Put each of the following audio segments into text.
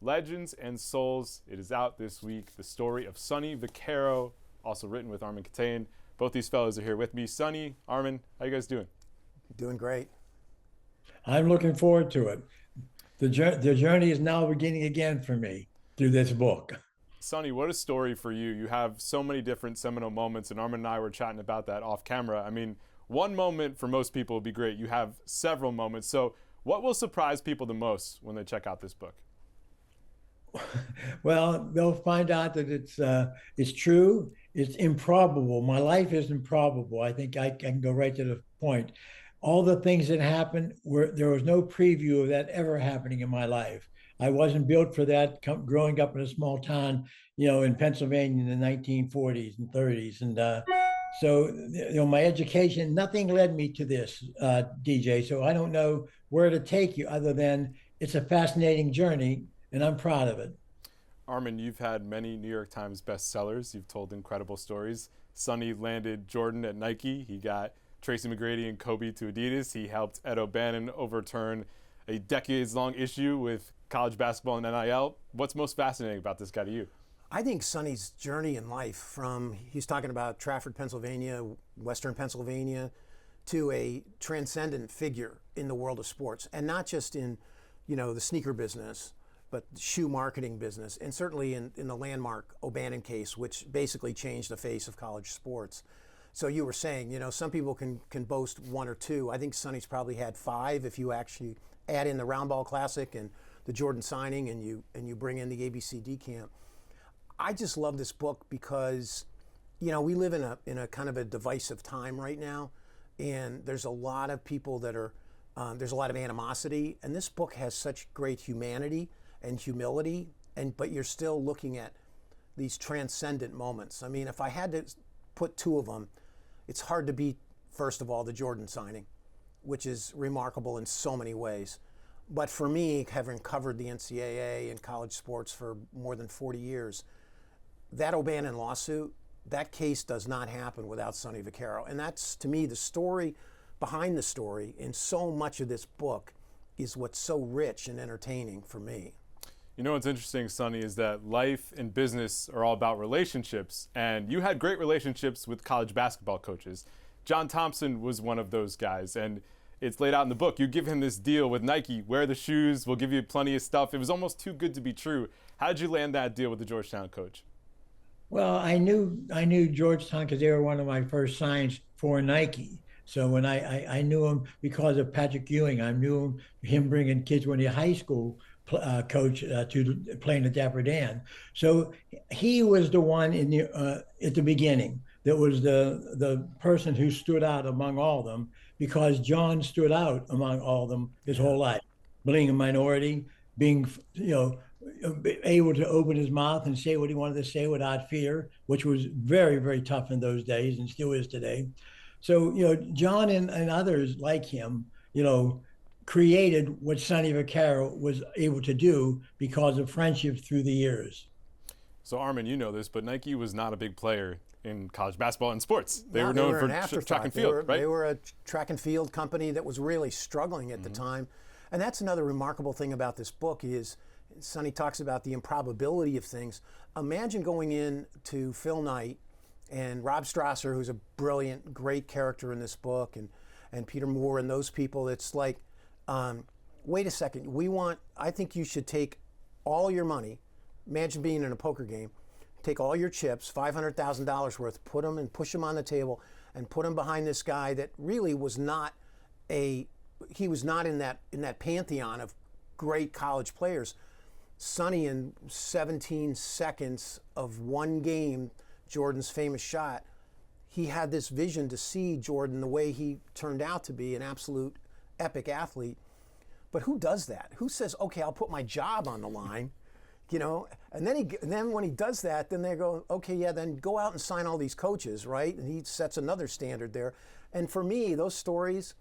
Legends and Souls. It is out this week. The story of Sonny Vaccaro, also written with Armen Keteyian. Both these fellows are here with me. Sonny, Armen, how you guys doing? Doing great. I'm looking forward to it. The journey is now beginning again for me through this book. Sonny, what a story for you. You have so many different seminal moments, and Armen and I were chatting about that off camera. I mean, one moment for most people would be great. You have several moments. So what will surprise people the most when they check out this book? Well, they'll find out that it's true. It's improbable. My life is improbable. I think I can go right to the point. All the things that happened were there was no preview of that ever happening in my life. I wasn't built for that. Growing up in a small town, in Pennsylvania in the 1940s and 30s, and so my education, nothing led me to this, DJ. So I don't know where to take you other than it's a fascinating journey, and I'm proud of it. Armen, you've had many New York Times bestsellers. You've told incredible stories. Sonny landed Jordan at Nike. He got Tracy McGrady and Kobe to Adidas. He helped Ed O'Bannon overturn a decades-long issue with college basketball and NIL. What's most fascinating about this guy to you? I think Sonny's journey in life he's talking about Trafford, Pennsylvania, Western Pennsylvania, to a transcendent figure in the world of sports. And not just in, the sneaker business, but the shoe marketing business. And certainly in the landmark O'Bannon case, which basically changed the face of college sports. So you were saying, some people can boast one or two. I think Sonny's probably had five if you actually add in the Round Ball Classic and the Jordan signing and you bring in the ABCD camp. I just love this book because, we live in a kind of a divisive time right now, and there's a lot of people that are there's a lot of animosity, and this book has such great humanity and humility, but you're still looking at these transcendent moments. I mean, if I had to put two of them, it's hard to beat, first of all, the Jordan signing, which is remarkable in so many ways. But for me, having covered the NCAA and college sports for more than 40 years, that O'Bannon lawsuit, that case does not happen without Sonny Vaccaro. And that's, to me, the story behind the story in so much of this book is what's so rich and entertaining for me. You know what's interesting, Sonny, is that life and business are all about relationships. And you had great relationships with college basketball coaches. John Thompson was one of those guys. And it's laid out in the book. You give him this deal with Nike, wear the shoes, we'll give you plenty of stuff. It was almost too good to be true. How did you land that deal with the Georgetown coach? Well, I knew Georgetown because they were one of my first signs for Nike. So when I knew him because of Patrick Ewing, I knew him bringing kids when he high school coach to playing at Dapper Dan. So he was the one at the beginning that was the person who stood out among all of them because John stood out among all of them his whole life, being a minority, being able to open his mouth and say what he wanted to say without fear, which was very, very tough in those days and still is today. So, John and others like him, created what Sonny Vaccaro was able to do because of friendship through the years. So, Armen, you know this, but Nike was not a big player in college basketball and sports. They were They known were an for track and field, right? They were a track and field company that was really struggling at the time. And that's another remarkable thing about this book is Sonny talks about the improbability of things. Imagine going in to Phil Knight and Rob Strasser, who's a brilliant, great character in this book, and Peter Moore and those people. It's like, wait a second, I think you should take all your money. Imagine being in a poker game. Take all your chips, $500,000 worth, put them and push them on the table and put them behind this guy that really was not in that pantheon of great college players. Sonny, in 17 seconds of one game, Jordan's famous shot, he had this vision to see Jordan the way he turned out to be, an absolute epic athlete. But who does that? Who says, okay, I'll put my job on the line, And then when he does that, then they go, okay, yeah, then go out and sign all these coaches, right? And he sets another standard there. And for me, those stories,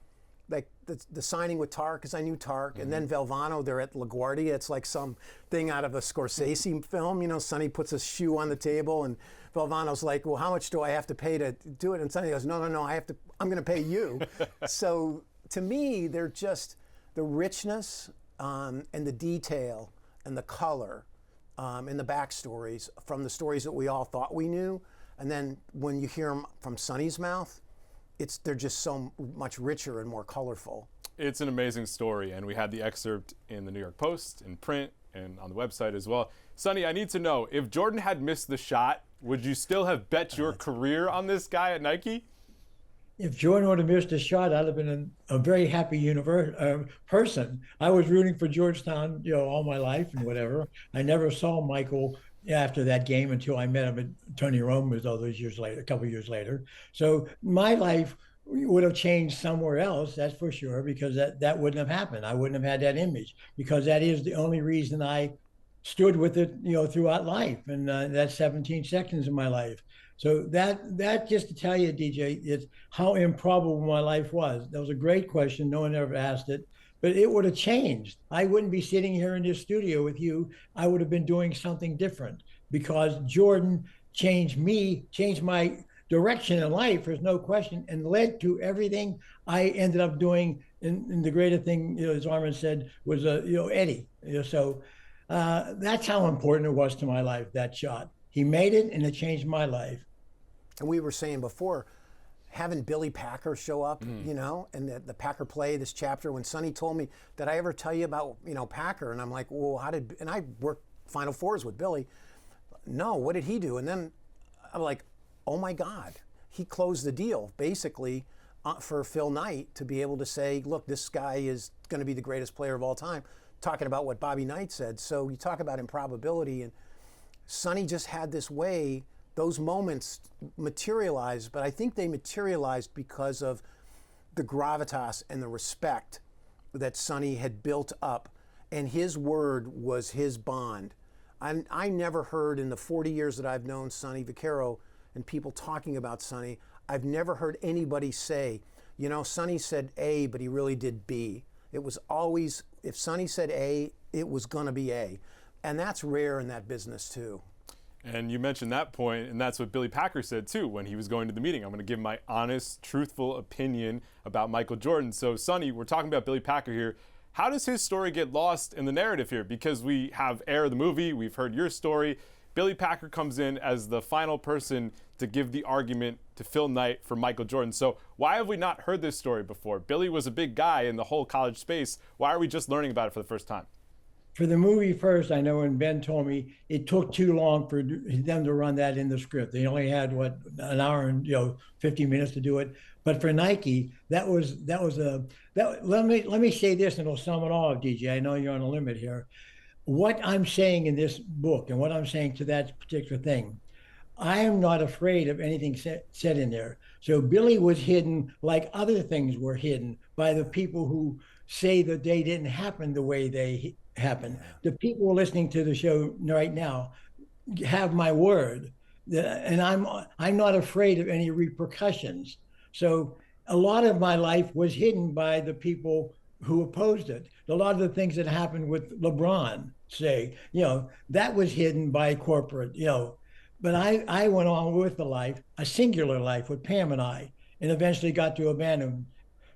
like the signing with Tark, because I knew Tark, and then Valvano, they're at LaGuardia. It's like some thing out of a Scorsese film. Sonny puts a shoe on the table, and Valvano's like, well, how much do I have to pay to do it? And Sonny goes, no, I'm going to pay you. So to me, they're just the richness and the detail and the color and the backstories from the stories that we all thought we knew. And then when you hear them from Sonny's mouth, they're just so much richer and more colorful. It's an amazing story, and we had the excerpt in the New York Post, in print, and on the website as well. Sonny, I need to know, if Jordan had missed the shot, would you still have bet your career on this guy at Nike? If Jordan would have missed a shot, I'd have been a very happy person. I was rooting for Georgetown, all my life and whatever. I never saw Michael after that game until I met him at Tony Roma's all those years later, a couple of years later. So my life would have changed somewhere else, that's for sure, because that wouldn't have happened. I wouldn't have had that image, because that is the only reason I stood with it, throughout life, and that's 17 seconds of my life. So that just to tell you, DJ, is how improbable my life was. That was a great question. No one ever asked it, but it would have changed. I wouldn't be sitting here in this studio with you. I would have been doing something different, because Jordan changed me, changed my direction in life, there's no question, and led to everything I ended up doing. And the greater thing, as Armen said, was Eddie. So that's how important it was to my life, that shot. He made it, and it changed my life. And we were saying before, having Billy Packer show up, and the Packer play this chapter, when Sonny told me, did I ever tell you about, Packer? And I'm like, well, and I worked Final Fours with Billy. No, what did he do? And then I'm like, oh my God, he closed the deal basically for Phil Knight to be able to say, look, this guy is going to be the greatest player of all time, talking about what Bobby Knight said. So you talk about improbability, and Sonny just had this way, those moments materialized, but I think they materialized because of the gravitas and the respect that Sonny had built up, and his word was his bond. I never heard in the 40 years that I've known Sonny Vaccaro and people talking about Sonny, I've never heard anybody say, Sonny said A, but he really did B. It was always, if Sonny said A, it was going to be A. And that's rare in that business too. And you mentioned that point, and that's what Billy Packer said too when he was going to the meeting. I'm going to give my honest, truthful opinion about Michael Jordan. So, Sonny, we're talking about Billy Packer here. How does his story get lost in the narrative here? Because we have Air the movie, we've heard your story. Billy Packer comes in as the final person to give the argument to Phil Knight for Michael Jordan. So why have we not heard this story before? Billy was a big guy in the whole college space. Why are we just learning about it for the first time? For the movie first, I know when Ben told me it took too long for them to run that in the script. They only had an hour and 50 minutes to do it. But for Nike, let me say this, and it'll sum it all up, DJ. I know you're on a limit here. What I'm saying in this book and what I'm saying to that particular thing, I am not afraid of anything said in there. So Billy was hidden like other things were hidden by the people who say that they didn't happen the way they happened. The people listening to the show right now have my word, and I'm not afraid of any repercussions. So a lot of my life was hidden by the people who opposed it. A lot of the things that happened with LeBron, say, that was hidden by corporate, But I went on with the life, a singular life with Pam and I, and eventually got to abandon.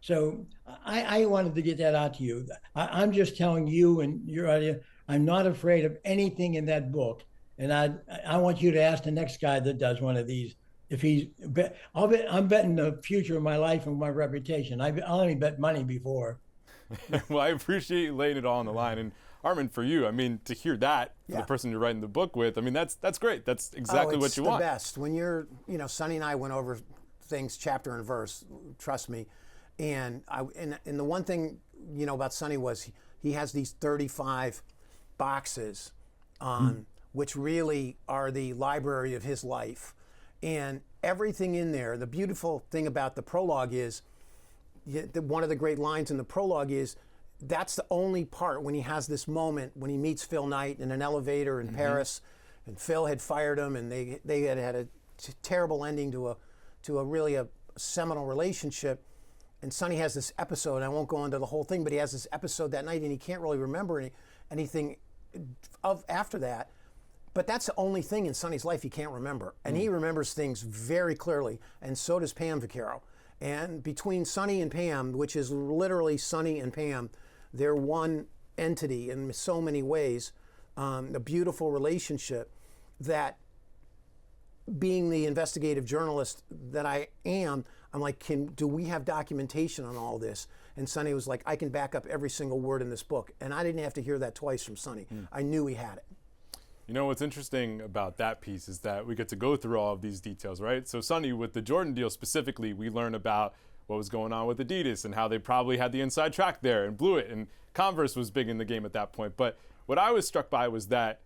So I wanted to get that out to you. I'm just telling you and your audience, I'm not afraid of anything in that book. And I want you to ask the next guy that does one of these if I'm betting the future of my life and my reputation. I only bet money before. Well, I appreciate you laying it all on the line. And Armen, for you, to hear that for the person you're writing the book with, that's great. That's exactly what you want. It's the best. When you're, Sonny and I went over things chapter and verse, trust me. And the one thing, about Sonny was he has these 35 boxes which really are the library of his life. And everything in there, the beautiful thing about the prologue is, one of the great lines in the prologue is, that's the only part when he has this moment when he meets Phil Knight in an elevator in Paris, and Phil had fired him, and they had a terrible ending to a really seminal relationship. And Sonny has this episode, I won't go into the whole thing, but he has this episode that night, and he can't really remember anything after that. But that's the only thing in Sonny's life he can't remember. And he remembers things very clearly, and so does Pam Vaccaro. And between Sonny and Pam, which is literally Sonny and Pam, they're one entity in so many ways. a beautiful relationship that, being the investigative journalist that I am, I'm like, do we have documentation on all this? And Sonny was like, I can back up every single word in this book. And I didn't have to hear that twice from Sonny. I knew he had it. You know, what's interesting about that piece is that we get to go through all of these details, right? So Sonny, with the Jordan deal specifically, we learn about what was going on with Adidas and how they probably had the inside track there and blew it. And Converse was big in the game at that point. But what I was struck by was that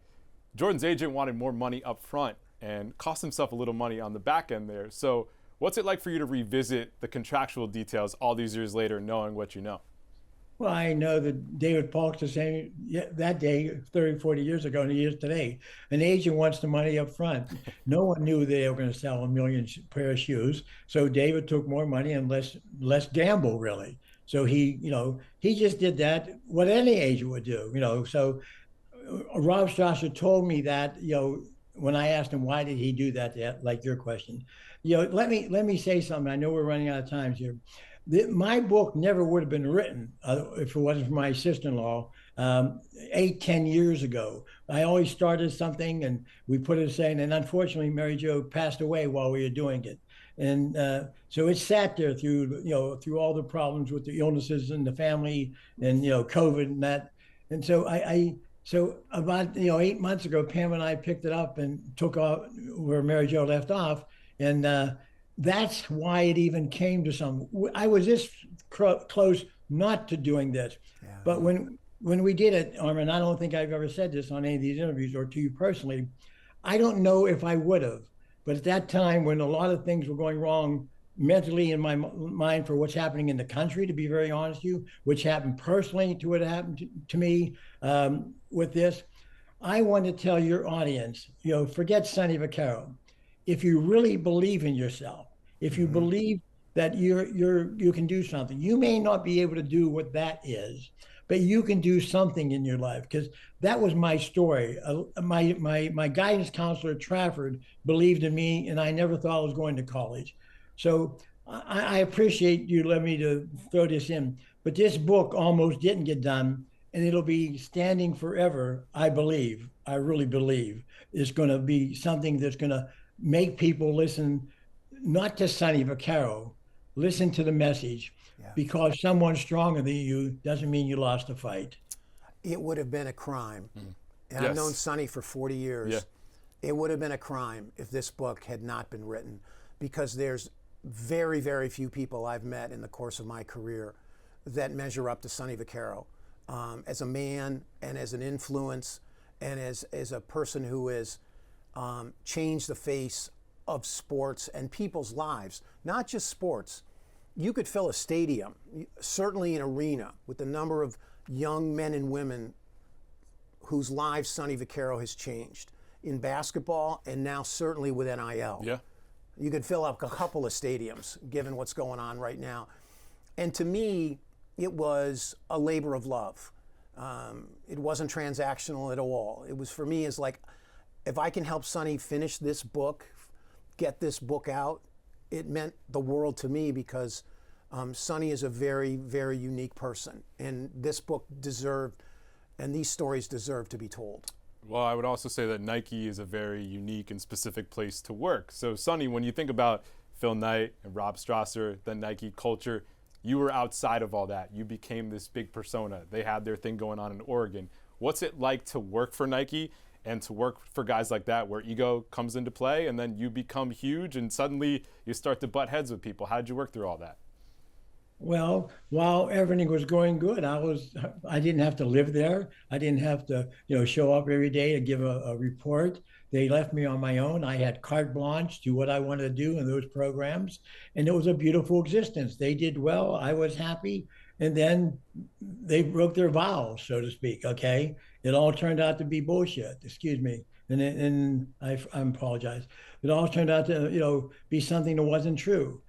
Jordan's agent wanted more money up front and cost himself a little money on the back end there. So what's it like for you to revisit the contractual details all these years later, knowing what you know? Well, I know that David Falk's the same that day, 30, 40 years ago, and he is today. An agent wants the money up front. No one knew they were going to sell a million pair of shoes. So David took more money and less gamble, really. So he just did that, what any agent would do, So Rob Strasser told me that, when I asked him why did he do that, like your question, let me say something. I know we're running out of time here. My book never would have been written if it wasn't for my sister-in-law 8-10 years ago. I always started something and we put it aside, and unfortunately Mary Jo passed away while we were doing it. And so it sat there through all the problems with the illnesses in the family and COVID and that. And so so about 8 months ago, Pam and I picked it up and took off where Mary Jo left off, and that's why it even came to some. I was this close not to doing this, but when we did it, Armen, I don't think I've ever said this on any of these interviews or to you personally. I don't know if I would have, but at that time when a lot of things were going wrong mentally in my mind for what's happening in the country, to be very honest with you, which happened personally to what happened to me with this, I want to tell your audience, forget Sonny Vaccaro. If you really believe in yourself, if you believe that you can do something, you may not be able to do what that is, but you can do something in your life, because that was my story. My guidance counselor at Trafford believed in me, and I never thought I was going to college. So I appreciate you letting me to throw this in, but this book almost didn't get done, and it'll be standing forever. I really believe it's going to be something that's going to make people listen, not to Sonny Vaccaro, listen to the message, because someone stronger than you doesn't mean you lost a fight. It would have been a crime. And I've known Sonny for 40 years. Yeah. It would have been a crime if this book had not been written, because there's very, very few people I've met in the course of my career that measure up to Sonny Vaccaro as a man and as an influence and as a person who has changed the face of sports and people's lives, not just sports. You could fill a stadium, certainly an arena, with the number of young men and women whose lives Sonny Vaccaro has changed in basketball and now certainly with NIL. Yeah. You could fill up a couple of stadiums given what's going on right now. And to me, it was a labor of love. It wasn't transactional at all. It was, for me, is like, if I can help Sonny finish this book, get this book out, it meant the world to me, because Sonny is a very, very unique person. And this book deserved, and these stories deserve to be told. Well, I would also say that Nike is a very unique and specific place to work. So, Sonny, when you think about Phil Knight and Rob Strasser, the Nike culture, you were outside of all that. You became this big persona. They had their thing going on in Oregon. What's it like to work for Nike and to work for guys like that, where ego comes into play and then you become huge and suddenly you start to butt heads with people? How did you work through all that? Well, while everything was going good, I didn't have to live there. I didn't have to, show up every day to give a report. They left me on my own. I had carte blanche to what I wanted to do in those programs, and it was a beautiful existence. They did well. I was happy, and then they broke their vows, so to speak. Okay, it all turned out to be bullshit. Excuse me, and I apologize. It all turned out to be something that wasn't true.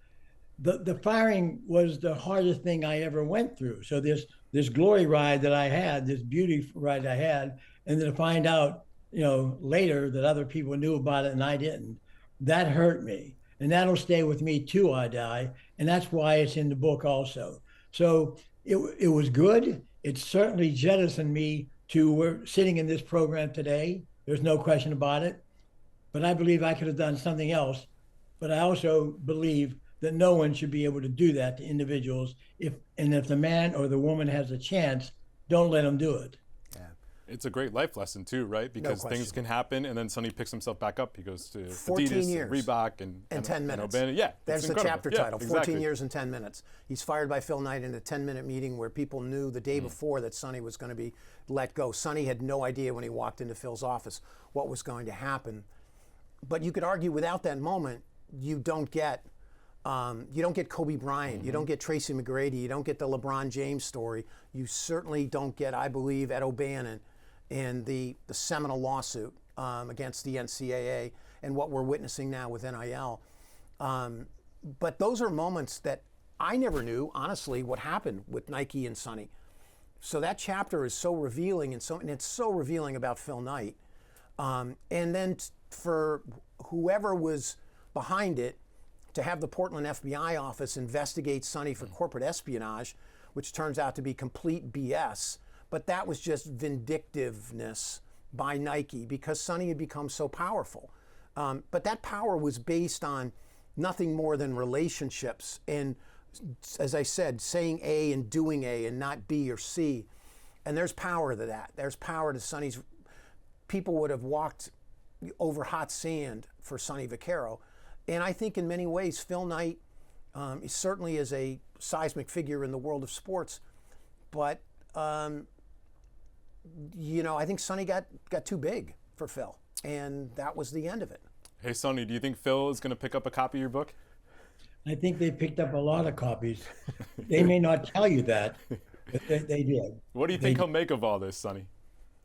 The firing was the hardest thing I ever went through. So this glory ride that I had, this beauty ride I had, and then to find out, later that other people knew about it and I didn't, that hurt me. And that'll stay with me till I die. And that's why it's in the book also. So it was good. It certainly jettisoned me to we're sitting in this program today. There's no question about it. But I believe I could have done something else. But I also believe that no one should be able to do that to individuals. If the man or the woman has a chance, don't let them do it. It's a great life lesson too, right? Because things can happen, and then Sonny picks himself back up. He goes to 14 Adidas, years. And Reebok, and 10 minutes. Yeah, there's the chapter title. Exactly. 14 years and 10 minutes. He's fired by Phil Knight in a 10-minute meeting where people knew the day before that Sonny was going to be let go. Sonny had no idea when he walked into Phil's office what was going to happen. But you could argue without that moment, you don't get Kobe Bryant, you don't get Tracy McGrady, you don't get the LeBron James story. You certainly don't get, I believe, Ed O'Bannon and the seminal lawsuit against the NCAA and what we're witnessing now with NIL. But those are moments that I never knew, honestly, what happened with Nike and Sonny. So that chapter is so revealing, and it's so revealing about Phil Knight. And then for whoever was behind it, to have the Portland FBI office investigate Sonny for corporate espionage, which turns out to be complete BS. But that was just vindictiveness by Nike because Sonny had become so powerful. But that power was based on nothing more than relationships and, as I said, saying A and doing A and not B or C. And there's power to that. There's power to Sonny's. People would have walked over hot sand for Sonny Vaccaro. And I think in many ways, Phil Knight certainly is a seismic figure in the world of sports. But I think Sonny got too big for Phil, and that was the end of it. Hey, Sonny, do you think Phil is going to pick up a copy of your book? I think they picked up a lot of copies. They may not tell you that, but they did. What do you think he'll make of all this, Sonny?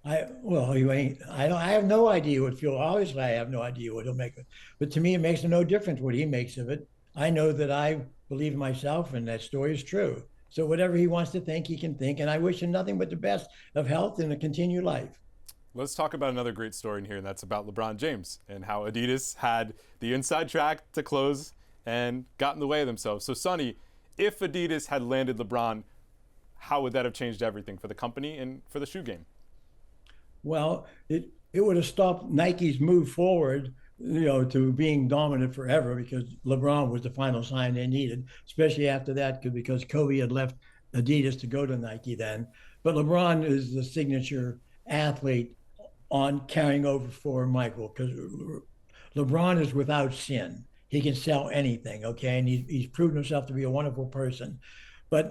I have no idea what Phil. Obviously, I have no idea what he'll make of it. But to me, it makes no difference what he makes of it. I know that I believe in myself, and that story is true. So whatever he wants to think, he can think. And I wish him nothing but the best of health and a continued life. Let's talk about another great story in here, and that's about LeBron James and how Adidas had the inside track to close and got in the way of themselves. So, Sonny, if Adidas had landed LeBron, how would that have changed everything for the company and for the shoe game? Well, it would have stopped Nike's move forward, to being dominant forever because LeBron was the final sign they needed, especially after that because Kobe had left Adidas to go to Nike then. But LeBron is the signature athlete on carrying over for Michael because LeBron is without sin. He can sell anything, okay? And he's proven himself to be a wonderful person. But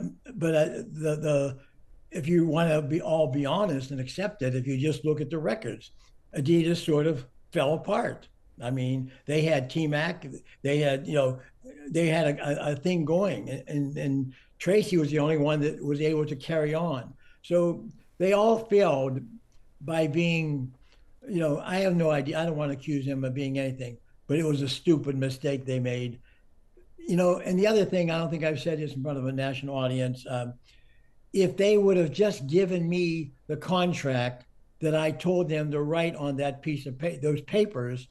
if you want to be honest and accept it, if you just look at the records, Adidas sort of fell apart. I mean, they had T-Mac, they had a thing going, and Tracy was the only one that was able to carry on. So they all failed by being, I have no idea. I don't want to accuse them of being anything, but it was a stupid mistake they made. And the other thing, I don't think I've said this in front of a national audience. If they would have just given me the contract that I told them to write on that piece of those papers,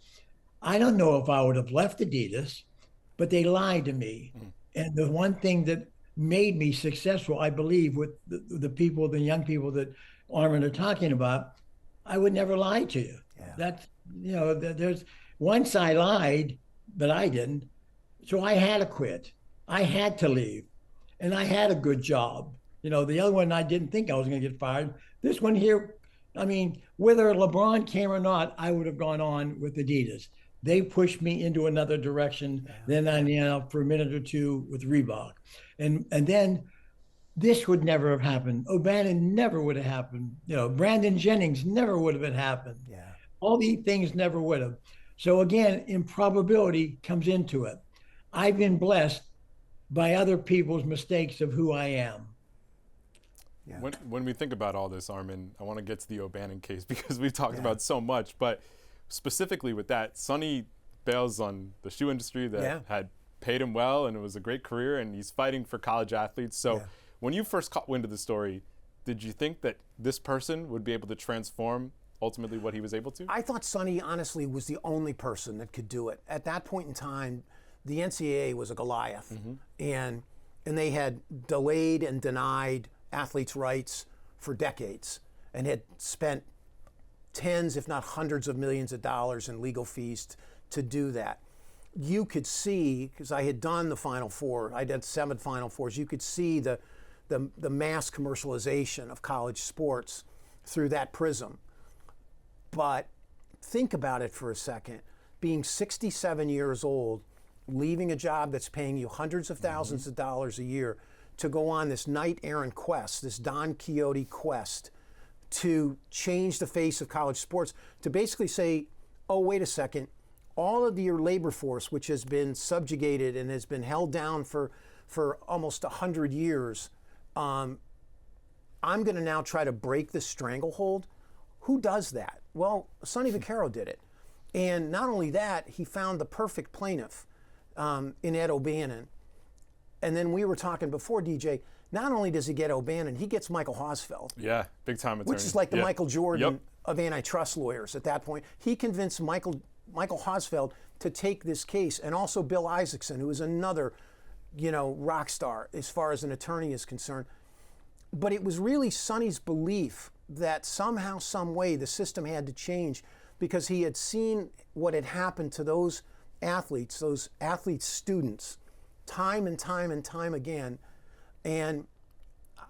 I don't know if I would have left Adidas, but they lied to me. And the one thing that made me successful, I believe, with the young people that Armen are talking about, I would never lie to you. Yeah. That's, there's once I lied, but I didn't. So I had to quit. I had to leave. And I had a good job. The other one, I didn't think I was going to get fired. This one here, I mean, whether LeBron came or not, I would have gone on with Adidas. They pushed me into another direction. Yeah. Then I, for a minute or two with Reebok. And then this would never have happened. O'Bannon never would have happened. Brandon Jennings never would have happened. Yeah. All these things never would have. So again, improbability comes into it. I've been blessed by other people's mistakes of who I am. Yeah. When we think about all this, Armen, I want to get to the O'Bannon case because we've talked about so much, but specifically with that, Sonny bails on the shoe industry that had paid him well, and it was a great career, and he's fighting for college athletes. So when you first caught wind of the story, did you think that this person would be able to transform ultimately what he was able to? I thought Sonny, honestly, was the only person that could do it. At that point in time, the NCAA was a Goliath, and they had delayed and denied athletes' rights for decades. and had spent tens, if not hundreds of millions of dollars in legal fees to do that. You could see, because I had done the Final Four, I did 7 Final Fours, you could see the mass commercialization of college sports through that prism. But think about it for a second. Being 67 years old, leaving a job that's paying you hundreds of thousands of dollars a year to go on this knight-errant quest, this Don Quixote quest to change the face of college sports, to basically say, oh, wait a second, all of your labor force, which has been subjugated and has been held down for almost 100 years, I'm going to now try to break this stranglehold. Who does that? Well, Sonny Vaccaro did it. And not only that, he found the perfect plaintiff in Ed O'Bannon. And then we were talking before, DJ, not only does he get O'Bannon, he gets Michael Hosfeld. Yeah, big time attorney. Which is like the Michael Jordan of antitrust lawyers at that point. He convinced Michael Hosfeld to take this case, and also Bill Isaacson, who is another, rock star as far as an attorney is concerned. But it was really Sonny's belief that somehow, some way, the system had to change, because he had seen what had happened to those athletes students, time and time and time again. And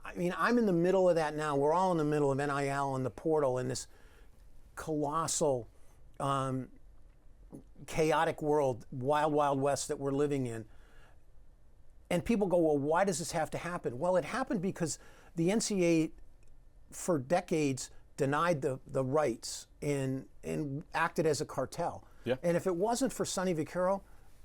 I mean, I'm in the middle of that now. We're all in the middle of NIL and the portal and this colossal, chaotic world, wild, wild west that we're living in. And people go, well, why does this have to happen? Well, it happened because the NCAA for decades denied the rights and acted as a cartel. Yeah. And if it wasn't for Sonny Vaccaro,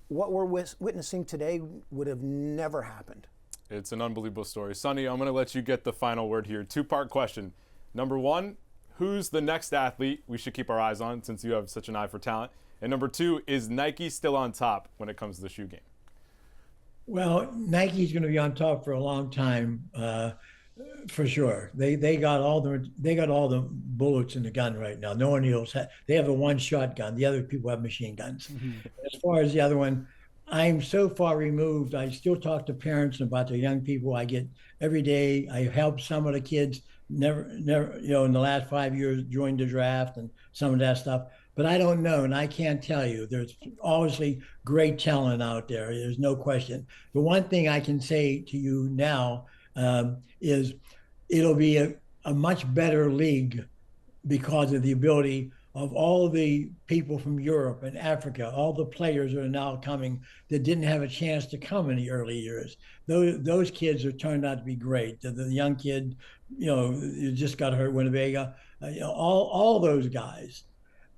what we're witnessing today would have never happened. It's an unbelievable story. Sonny, I'm going to let you get the final word here. 2-part question. Number 1, who's the next athlete we should keep our eyes on, since you have such an eye for talent? And number 2, is Nike still on top when it comes to the shoe game? Well, Nike's going to be on top for a long time, for sure. They got all the bullets in the gun right now. No one else they have a one-shot gun. The other people have machine guns. As far as the other one, I'm so far removed. I still talk to parents about the young people I get every day. I help some of the kids never, in the last 5 years join the draft and some of that stuff. But I don't know, and I can't tell you. There's obviously great talent out there. There's no question. The one thing I can say to you now is it'll be a much better league because of the ability of all the people from Europe and Africa, all the players that are now coming that didn't have a chance to come in the early years. Those kids have turned out to be great. The young kid, you just got hurt, Winnebago, all those guys.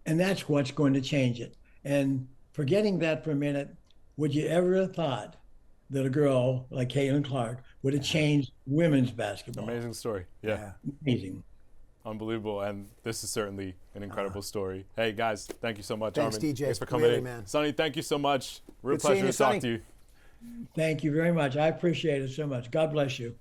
And that's what's going to change it. And forgetting that for a minute, would you ever have thought that a girl like Caitlin Clark would have changed women's basketball? Amazing story. Yeah. Amazing. Unbelievable. And this is certainly an incredible story. Hey, guys, thank you so much. Thanks, Armen. DJ. Thanks for coming really, in. Man. Sonny, thank you so much. Real Good seeing pleasure you, to talk Sonny. to you. Thank you very much. I appreciate it so much. God bless you.